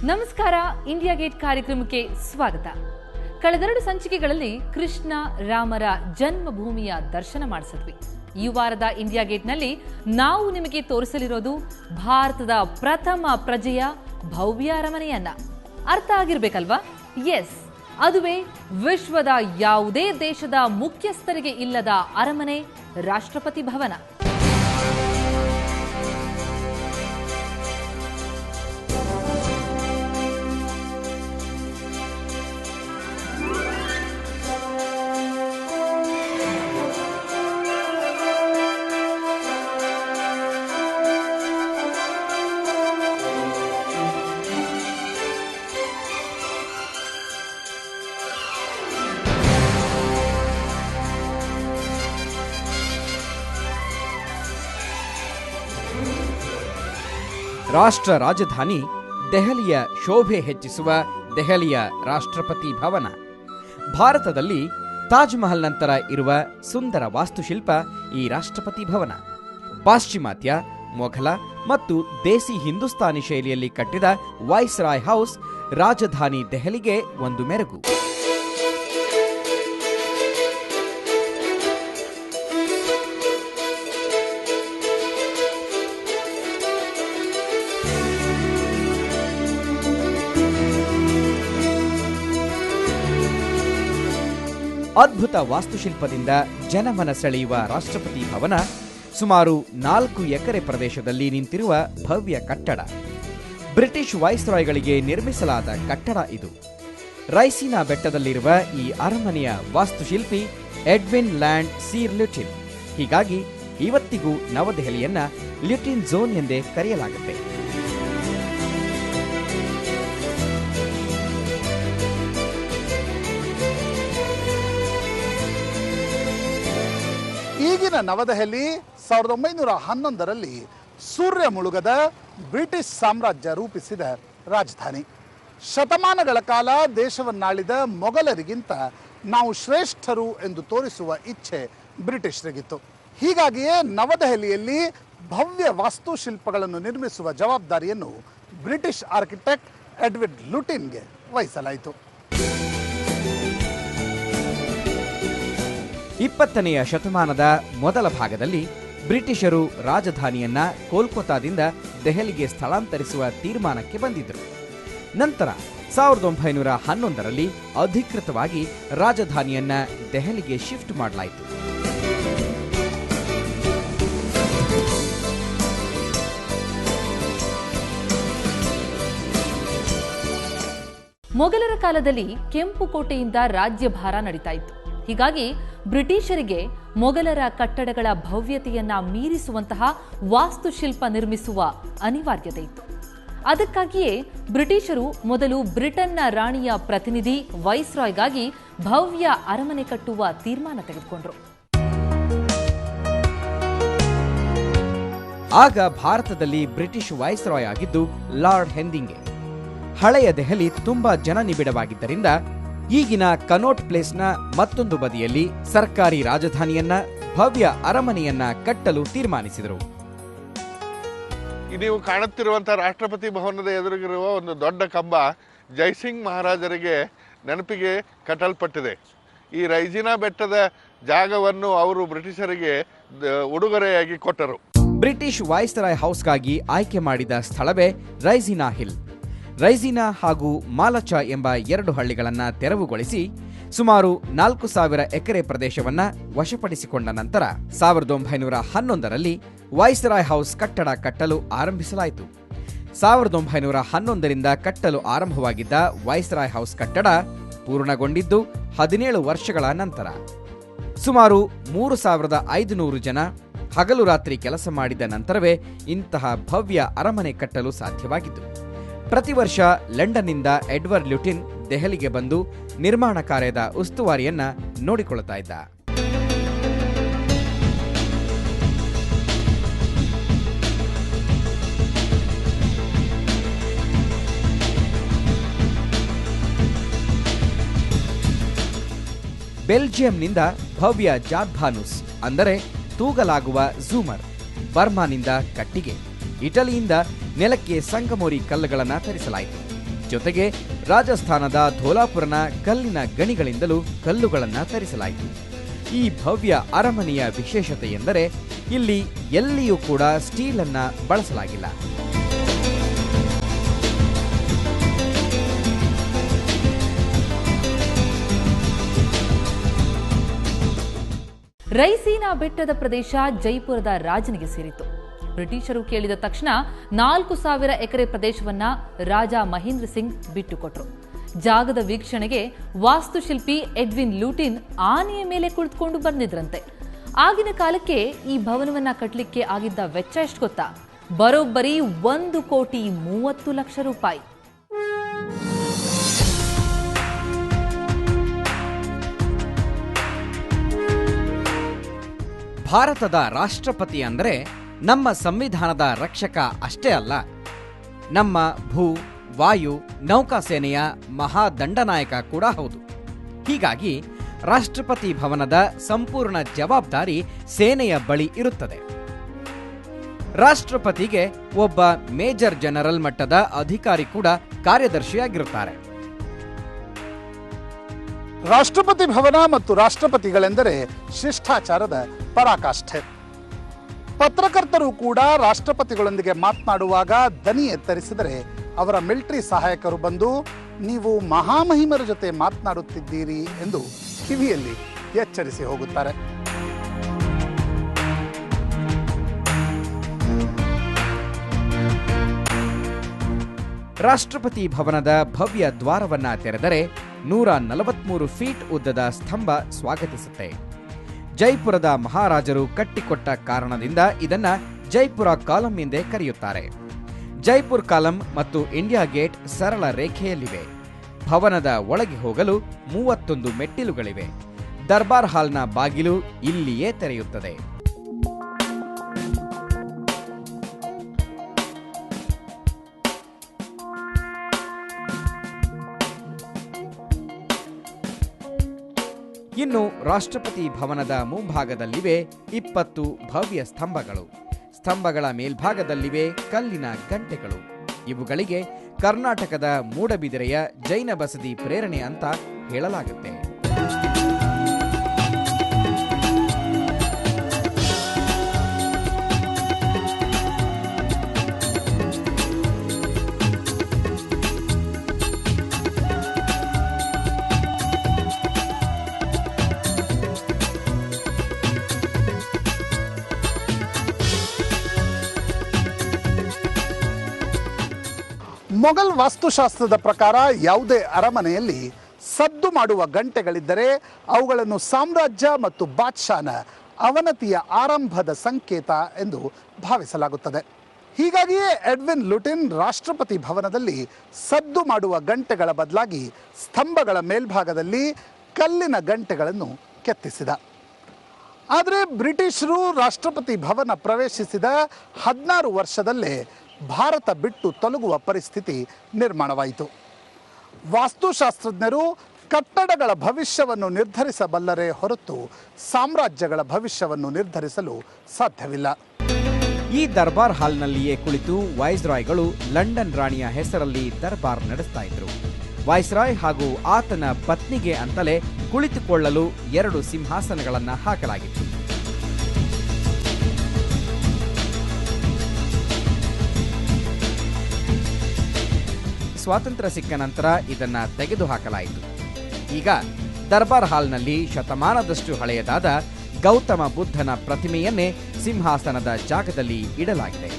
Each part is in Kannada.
ನಮಸ್ಕಾರ, ಇಂಡಿಯಾ ಗೇಟ್ ಕಾರ್ಯಕ್ರಮಕ್ಕೆ ಸ್ವಾಗತ. ಕಳೆದೆರಡು ಸಂಚಿಕೆಗಳಲ್ಲಿ ಕೃಷ್ಣ ರಾಮರ ಜನ್ಮಭೂಮಿಯ ದರ್ಶನ ಮಾಡಿಸಿದ್ವಿ. ಈ ವಾರದ ಇಂಡಿಯಾ ಗೇಟ್ನಲ್ಲಿ ನಾವು ನಿಮಗೆ ತೋರಿಸಲಿರೋದು ಭಾರತದ ಪ್ರಥಮ ಪ್ರಜೆಯ ಭವ್ಯ ಅರಮನೆಯನ್ನ. ಅರ್ಥ ಆಗಿರ್ಬೇಕಲ್ವಾ? ಎಸ್, ಅದುವೇ ವಿಶ್ವದ ಯಾವುದೇ ದೇಶದ ಮುಖ್ಯಸ್ಥರಿಗೆ ಇಲ್ಲದ ಅರಮನೆ, ರಾಷ್ಟ್ರಪತಿ ಭವನ. ರಾಷ್ಟ್ರ ರಾಜಧಾನಿ ದೆಹಲಿಯ ಶೋಭೆ ಹೆಚ್ಚಿಸುವ ದೆಹಲಿಯ ರಾಷ್ಟ್ರಪತಿ ಭವನ. ಭಾರತದಲ್ಲಿ ತಾಜ್ ಮಹಲ್ ನಂತರ ಇರುವ ಸುಂದರ ವಾಸ್ತುಶಿಲ್ಪ ಈ ರಾಷ್ಟ್ರಪತಿ ಭವನ. ಪಾಶ್ಚಿಮಾತ್ಯ, ಮೊಘಲ ಮತ್ತು ದೇಸಿ ಹಿಂದೂಸ್ತಾನಿ ಶೈಲಿಯಲ್ಲಿ ಕಟ್ಟಿದ ವೈಸ್ರಾಯ್ ಹೌಸ್ ರಾಜಧಾನಿ ದೆಹಲಿಗೆ ಒಂದು ಮೆರುಗು. ಅದ್ಭುತ ವಾಸ್ತುಶಿಲ್ಪದಿಂದ ಜನಮನ ಸೆಳೆಯುವ ರಾಷ್ಟ್ರಪತಿ ಭವನ ಸುಮಾರು 4 ಎಕರೆ ಪ್ರದೇಶದಲ್ಲಿ ನಿಂತಿರುವ ಭವ್ಯ ಕಟ್ಟಡ. ಬ್ರಿಟಿಷ್ ವೈಸ್ರಾಯ್ಗಳಿಗೆ ನಿರ್ಮಿಸಲಾದ ಕಟ್ಟಡ ಇದು. ರೈಸಿನಾ ಬೆಟ್ಟದಲ್ಲಿರುವ ಈ ಅರಮನೆಯ ವಾಸ್ತುಶಿಲ್ಪಿ ಎಡ್ವಿನ್ ಲ್ಯಾಂಡ್ ಸೀರ್ ಲ್ಯುಟಿನ್. ಹೀಗಾಗಿ ಇವತ್ತಿಗೂ ನವದೆಹಲಿಯನ್ನ ಲ್ಯುಟಿನ್ ಝೋನ್ ಎಂದೇ ಕರೆಯಲಾಗುತ್ತೆ. ಈಗಿನ ನವದೆಹಲಿ 1911ರಲ್ಲಿ ಸೂರ್ಯ ಮುಳುಗದ ಬ್ರಿಟಿಷ್ ಸಾಮ್ರಾಜ್ಯ ರೂಪಿಸಿದ ರಾಜಧಾನಿ. ಶತಮಾನಗಳ ಕಾಲ ದೇಶವನ್ನಾಳಿದ ಮೊಘಲರಿಗಿಂತ ನಾವು ಶ್ರೇಷ್ಠರು ಎಂದು ತೋರಿಸುವ ಇಚ್ಛೆ ಬ್ರಿಟಿಷರಿಗಿತ್ತು. ಹೀಗಾಗಿಯೇ ನವದೆಹಲಿಯಲ್ಲಿ ಭವ್ಯ ವಾಸ್ತುಶಿಲ್ಪಗಳನ್ನು ನಿರ್ಮಿಸುವ ಜವಾಬ್ದಾರಿಯನ್ನು ಬ್ರಿಟಿಷ್ ಆರ್ಕಿಟೆಕ್ಟ್ ಎಡ್ವಿನ್ ಲ್ಯುಟಿನ್ಗೆ ವಹಿಸಲಾಯಿತು. 20ನೇ ಶತಮಾನದ ಮೊದಲ ಭಾಗದಲ್ಲಿ ಬ್ರಿಟಿಷರು ರಾಜಧಾನಿಯನ್ನ ಕೋಲ್ಕತ್ತಾದಿಂದ ದೆಹಲಿಗೆ ಸ್ಥಳಾಂತರಿಸುವ ತೀರ್ಮಾನಕ್ಕೆ ಬಂದಿದ್ದರು. ನಂತರ 1911ರಲ್ಲಿ ಅಧಿಕೃತವಾಗಿ ರಾಜಧಾನಿಯನ್ನ ದೆಹಲಿಗೆ ಶಿಫ್ಟ್ ಮಾಡಲಾಯಿತು. ಮೊಘಲರ ಕಾಲದಲ್ಲಿ ಕೆಂಪು ಕೋಟೆಯಿಂದ ರಾಜ್ಯಭಾರ ನಡೀತಾ ಇತ್ತು. ಹೀಗಾಗಿ ಬ್ರಿಟಿಷರಿಗೆ ಮೊಘಲರ ಕಟ್ಟಡಗಳ ಭವ್ಯತೆಯನ್ನ ಮೀರಿಸುವಂತಹ ವಾಸ್ತುಶಿಲ್ಪ ನಿರ್ಮಿಸುವ ಅನಿವಾರ್ಯತೆ ಇತ್ತು. ಅದಕ್ಕಾಗಿಯೇ ಬ್ರಿಟಿಷರು ಮೊದಲು ಬ್ರಿಟನ್ನ ರಾಣಿಯ ಪ್ರತಿನಿಧಿ ವೈಸ್ರಾಯ್ಗಾಗಿ ಭವ್ಯ ಅರಮನೆ ಕಟ್ಟುವ ತೀರ್ಮಾನ ತೆಗೆದುಕೊಂಡರು. ಆಗ ಭಾರತದಲ್ಲಿ ಬ್ರಿಟಿಷ್ ವೈಸ್ರಾಯ್ ಆಗಿದ್ದು ಲಾರ್ಡ್ ಹೆಂದಿಂಗೆ. ಹಳೆಯ ದೆಹಲಿ ತುಂಬಾ ಜನನಿಬಿಡವಾಗಿದ್ದರಿಂದ ಈಗಿನ ಕನೋಟ್ ಪ್ಲೇಸ್ನ ಮತ್ತೊಂದು ಬದಿಯಲ್ಲಿ ಸರ್ಕಾರಿ ರಾಜಧಾನಿಯನ್ನ, ಭವ್ಯ ಅರಮನೆಯನ್ನ ಕಟ್ಟಲು ತೀರ್ಮಾನಿಸಿದರು. ನೀವು ಕಾಣುತ್ತಿರುವಂತಹ ರಾಷ್ಟ್ರಪತಿ ಭವನದ ಎದುರಿಗಿರುವ ಒಂದು ದೊಡ್ಡ ಕಂಬ ಜೈಸಿಂಗ್ ಮಹಾರಾಜರಿಗೆ ನೆನಪಿಗೆ ಕಟ್ಟಲ್ಪಟ್ಟಿದೆ. ಈ ರೈಸಿನಾ ಬೆಟ್ಟದ ಜಾಗವನ್ನು ಅವರು ಬ್ರಿಟಿಷರಿಗೆ ಉಡುಗೊರೆಯಾಗಿ ಕೊಟ್ಟರು. ಬ್ರಿಟಿಷ್ ವೈಸ್ರಾಯ್ ಹೌಸ್ಗಾಗಿ ಆಯ್ಕೆ ಮಾಡಿದ ಸ್ಥಳವೇ ರೈಸಿನಾ ಹಿಲ್. ರೈಸಿನಾ ಹಾಗೂ ಮಾಲಚ ಎಂಬ 2 ಹಳ್ಳಿಗಳನ್ನು ತೆರವುಗೊಳಿಸಿ ಸುಮಾರು 4000 ಎಕರೆ ಪ್ರದೇಶವನ್ನ ವಶಪಡಿಸಿಕೊಂಡ ನಂತರ 1911ರಲ್ಲಿ ವೈಸ್ರಾಯ್ ಹೌಸ್ ಕಟ್ಟಡ ಕಟ್ಟಲು ಆರಂಭಿಸಲಾಯಿತು. 1911ರಿಂದ ಕಟ್ಟಲು ಆರಂಭವಾಗಿದ್ದ ವೈಸ್ರಾಯ್ ಹೌಸ್ ಕಟ್ಟಡ ಪೂರ್ಣಗೊಂಡಿದ್ದು 17 ವರ್ಷಗಳ ನಂತರ. ಸುಮಾರು 3500 ಜನ ಹಗಲು ರಾತ್ರಿ ಕೆಲಸ ಮಾಡಿದ ನಂತರವೇ ಇಂತಹ ಭವ್ಯ ಅರಮನೆ ಕಟ್ಟಲು ಸಾಧ್ಯವಾಗಿತ್ತು. ಪ್ರತಿ ವರ್ಷ ಲಂಡನ್ನಿಂದ ಎಡ್ವರ್ಡ್ ಲ್ಯುಟಿನ್ ದೆಹಲಿಗೆ ಬಂದು ನಿರ್ಮಾಣ ಕಾರ್ಯದ ಉಸ್ತುವಾರಿಯನ್ನ ನೋಡಿಕೊಳ್ಳುತ್ತಾ ಇದ್ದ. ಬೆಲ್ಜಿಯಂನಿಂದ ಭವ್ಯ ಜಾಗ್ಭಾನುಸ್ ಅಂದರೆ ತೂಗಲಾಗುವ ಝೂಮರ್, ಬರ್ಮಾನಿಂದ ಕಟ್ಟಿಗೆ, ಇಟಲಿಯಿಂದ ನೆಲಕ್ಕೆ ಸಂಗಮೋರಿ ಕಲ್ಲುಗಳನ್ನು ತರಿಸಲಾಯಿತು. ಜೊತೆಗೆ ರಾಜಸ್ಥಾನದ ಧೋಲಾಪುರನ ಕಲ್ಲಿನ ಗಣಿಗಳಿಂದಲೂ ಕಲ್ಲುಗಳನ್ನು ತರಿಸಲಾಯಿತು. ಈ ಭವ್ಯ ಅರಮನೆಯ ವಿಶೇಷತೆ ಎಂದರೆ ಇಲ್ಲಿ ಎಲ್ಲಿಯೂ ಕೂಡ ಸ್ಟೀಲ್ ಅನ್ನ ಬಳಸಲಾಗಿಲ್ಲ. ರೈಸೀನಾ ಬೆಟ್ಟದ ಪ್ರದೇಶ ಜೈಪುರದ ರಾಜನಿಗೆ ಸೇರಿತ್ತು. ಬ್ರಿಟಿಷರು ಕೇಳಿದ ತಕ್ಷಣ 4,000 ಎಕರೆ ಪ್ರದೇಶವನ್ನ ರಾಜ ಮಹೇಂದ್ರ ಸಿಂಗ್ ಬಿಟ್ಟುಕೊಟ್ರು. ಜಾಗದ ವೀಕ್ಷಣೆಗೆ ವಾಸ್ತುಶಿಲ್ಪಿ ಎಡ್ವಿನ್ ಲೂಟಿನ್ ಆನೆಯ ಮೇಲೆ ಕುಳಿತುಕೊಂಡು ಬಂದಿದ್ರಂತೆ. ಆಗಿನ ಕಾಲಕ್ಕೆ ಈ ಭವನವನ್ನ ಕಟ್ಟಲಿಕ್ಕೆ ಆಗಿದ್ದ ವೆಚ್ಚ ಎಷ್ಟು ಗೊತ್ತಾ? ಬರೋಬ್ಬರಿ 1,30,00,000 ರೂಪಾಯಿ. ಭಾರತದ ರಾಷ್ಟ್ರಪತಿ ಅಂದರೆ ನಮ್ಮ ಸಂವಿಧಾನದ ರಕ್ಷಕ ಅಷ್ಟೇ ಅಲ್ಲ, ನಮ್ಮ ಭೂ, ವಾಯು, ನೌಕಾಸೇನೆಯ ಮಹಾದಂಡನಾಯಕ ಕೂಡ ಹೌದು. ಹೀಗಾಗಿ ರಾಷ್ಟ್ರಪತಿ ಭವನದ ಸಂಪೂರ್ಣ ಜವಾಬ್ದಾರಿ ಸೇನೆಯ ಬಳಿ ಇರುತ್ತದೆ. ರಾಷ್ಟ್ರಪತಿಗೆ ಒಬ್ಬ ಮೇಜರ್ ಜನರಲ್ ಮಟ್ಟದ ಅಧಿಕಾರಿ ಕೂಡ ಕಾರ್ಯದರ್ಶಿಯಾಗಿರುತ್ತಾರೆ. ರಾಷ್ಟ್ರಪತಿ ಭವನ ಮತ್ತು ರಾಷ್ಟ್ರಪತಿಗಳೆಂದರೆ ಶಿಷ್ಟಾಚಾರದ ಪರಾಕಾಷ್ಠೆ. ಪತ್ರಕರ್ತರು ಕೂಡ ರಾಷ್ಟ್ರಪತಿಗಳೊಂದಿಗೆ ಮಾತನಾಡುವಾಗ ದನಿ ಎತ್ತರಿಸಿದರೆ ಅವರ ಮಿಲಿಟರಿ ಸಹಾಯಕರು ಬಂದು ನೀವು ಮಹಾಮಹಿಮರ ಜೊತೆ ಮಾತನಾಡುತ್ತಿದ್ದೀರಿ ಎಂದು ಕಿವಿಯಲ್ಲಿ ಎಚ್ಚರಿಸಿ ಹೋಗುತ್ತಾರೆ. ರಾಷ್ಟ್ರಪತಿ ಭವನದ ಭವ್ಯ ದ್ವಾರವನ್ನ ತೆರೆದರೆ 143 ಫೀಟ್ ಉದ್ದದ ಸ್ತಂಭ ಸ್ವಾಗತಿಸುತ್ತೆ. ಜೈಪುರದ ಮಹಾರಾಜರು ಕಟ್ಟಿಕೊಟ್ಟ ಕಾರಣದಿಂದ ಇದನ್ನ ಜೈಪುರ ಕಾಲಂ ಎಂದೇ ಕರೆಯುತ್ತಾರೆ. ಜೈಪುರ್ ಕಾಲಂ ಮತ್ತು ಇಂಡಿಯಾ ಗೇಟ್ ಸರಳ ರೇಖೆಯಲ್ಲಿವೆ. ಭವನದ ಒಳಗೆ ಹೋಗಲು 31 ಮೆಟ್ಟಿಲುಗಳಿವೆ. ದರ್ಬಾರ್ ಹಾಲ್ನ ಬಾಗಿಲು ಇಲ್ಲಿಯೇ ತೆರೆಯುತ್ತದೆ. ಇನ್ನು ರಾಷ್ಟ್ರಪತಿ ಭವನದ ಮುಂಭಾಗದಲ್ಲಿವೆ 20 ಭವ್ಯ ಸ್ತಂಭಗಳು. ಸ್ತಂಭಗಳ ಮೇಲ್ಭಾಗದಲ್ಲಿವೆ ಕಲ್ಲಿನ ಗಂಟೆಗಳು. ಇವುಗಳಿಗೆ ಕರ್ನಾಟಕದ ಮೂಡಬಿದಿರೆಯ ಜೈನ ಬಸದಿ ಪ್ರೇರಣೆ ಅಂತ ಹೇಳಲಾಗುತ್ತೆ. ಮೊಘಲ್ ವಾಸ್ತುಶಾಸ್ತ್ರದ ಪ್ರಕಾರ ಯಾವುದೇ ಅರಮನೆಯಲ್ಲಿ ಸದ್ದು ಮಾಡುವ ಗಂಟೆಗಳಿದ್ದರೆ ಅವುಗಳನ್ನು ಸಾಮ್ರಾಜ್ಯ ಮತ್ತು ಬಾದ್ಶಾನ ಅವನತಿಯ ಆರಂಭದ ಸಂಕೇತ ಎಂದು ಭಾವಿಸಲಾಗುತ್ತದೆ. ಹೀಗಾಗಿಯೇ ಎಡ್ವಿನ್ ಲುಟಿನ್ ರಾಷ್ಟ್ರಪತಿ ಭವನದಲ್ಲಿ ಸದ್ದು ಮಾಡುವ ಗಂಟೆಗಳ ಬದಲಾಗಿ ಸ್ತಂಭಗಳ ಮೇಲ್ಭಾಗದಲ್ಲಿ ಕಲ್ಲಿನ ಗಂಟೆಗಳನ್ನು ಕೆತ್ತಿಸಿದ. ಆದರೆ ಬ್ರಿಟಿಷರು ರಾಷ್ಟ್ರಪತಿ ಭವನ ಪ್ರವೇಶಿಸಿದ 16 ವರ್ಷದಲ್ಲೇ ಭಾರತ ಬಿಟ್ಟು ತೊಲಗುವ ಪರಿಸ್ಥಿತಿ ನಿರ್ಮಾಣವಾಯಿತು. ವಾಸ್ತುಶಾಸ್ತ್ರಜ್ಞರು ಕಟ್ಟಡಗಳ ಭವಿಷ್ಯವನ್ನು ನಿರ್ಧರಿಸಬಲ್ಲರೇ ಹೊರತು ಸಾಮ್ರಾಜ್ಯಗಳ ಭವಿಷ್ಯವನ್ನು ನಿರ್ಧರಿಸಲು ಸಾಧ್ಯವಿಲ್ಲ. ಈ ದರ್ಬಾರ್ ಹಾಲ್ನಲ್ಲಿಯೇ ಕುಳಿತು ವೈಸ್ರಾಯ್ಗಳು ಲಂಡನ್ ರಾಣಿಯ ಹೆಸರಲ್ಲಿ ದರ್ಬಾರ್ ನಡೆಸ್ತಾ ಇದ್ರು. ವೈಸ್ರಾಯ್ ಹಾಗೂ ಆತನ ಪತ್ನಿಗೆ ಅಂತಲೇ ಕುಳಿತುಕೊಳ್ಳಲು 2 ಸಿಂಹಾಸನಗಳನ್ನು ಹಾಕಲಾಗಿತ್ತು. ಸ್ವಾತಂತ್ರ್ಯ ಸಿಕ್ಕ ನಂತರ ಇದನ್ನ ತೆಗೆದುಹಾಕಲಾಯಿತು. ಈಗ ದರ್ಬಾರ್ ಹಾಲ್ನಲ್ಲಿ ಶತಮಾನದಷ್ಟು ಹಳೆಯದಾದ ಗೌತಮ ಬುದ್ಧನ ಪ್ರತಿಮೆಯನ್ನೇ ಸಿಂಹಾಸನದ ಜಾಗದಲ್ಲಿ ಇಡಲಾಗಿದೆ.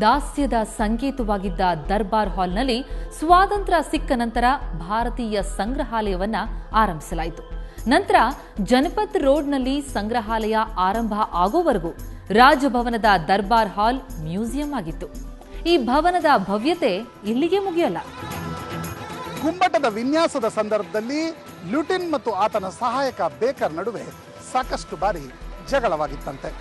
ದಾಸ್ಯದ ಸಂಕೇತವಾಗಿದ್ದ ದರ್ಬಾರ್ ಹಾಲ್ನಲ್ಲಿ ಸ್ವಾತಂತ್ರ್ಯ ಸಿಕ್ಕ ನಂತರ ಭಾರತೀಯ ಸಂಗ್ರಹಾಲಯವನ್ನ ಆರಂಭಿಸಲಾಯಿತು. ನಂತರ ಜನಪತ್ ರೋಡ್ನಲ್ಲಿ ಸಂಗ್ರಹಾಲಯ ಆರಂಭ ಆಗೋವರೆಗೂ ರಾಜಭವನದ ದರ್ಬಾರ್ ಹಾಲ್ ಮ್ಯೂಸಿಯಂ ಆಗಿತ್ತು. ಈ ಭವನದ ಭವ್ಯತೆ ಇಲ್ಲಿಗೆ ಮುಗಿಯಲ್ಲ. ಗುಮ್ಮಟದ ವಿನ್ಯಾಸದ ಸಂದರ್ಭದಲ್ಲಿ ಲುಟಿನ್ ಮತ್ತು ಆತನ ಸಹಾಯಕ ಬೇಕರ್ ನಡುವೆ ಸಾಕಷ್ಟು ಬಾರಿ ಜಗಳವಾಗಿತ್ತಂತೆ.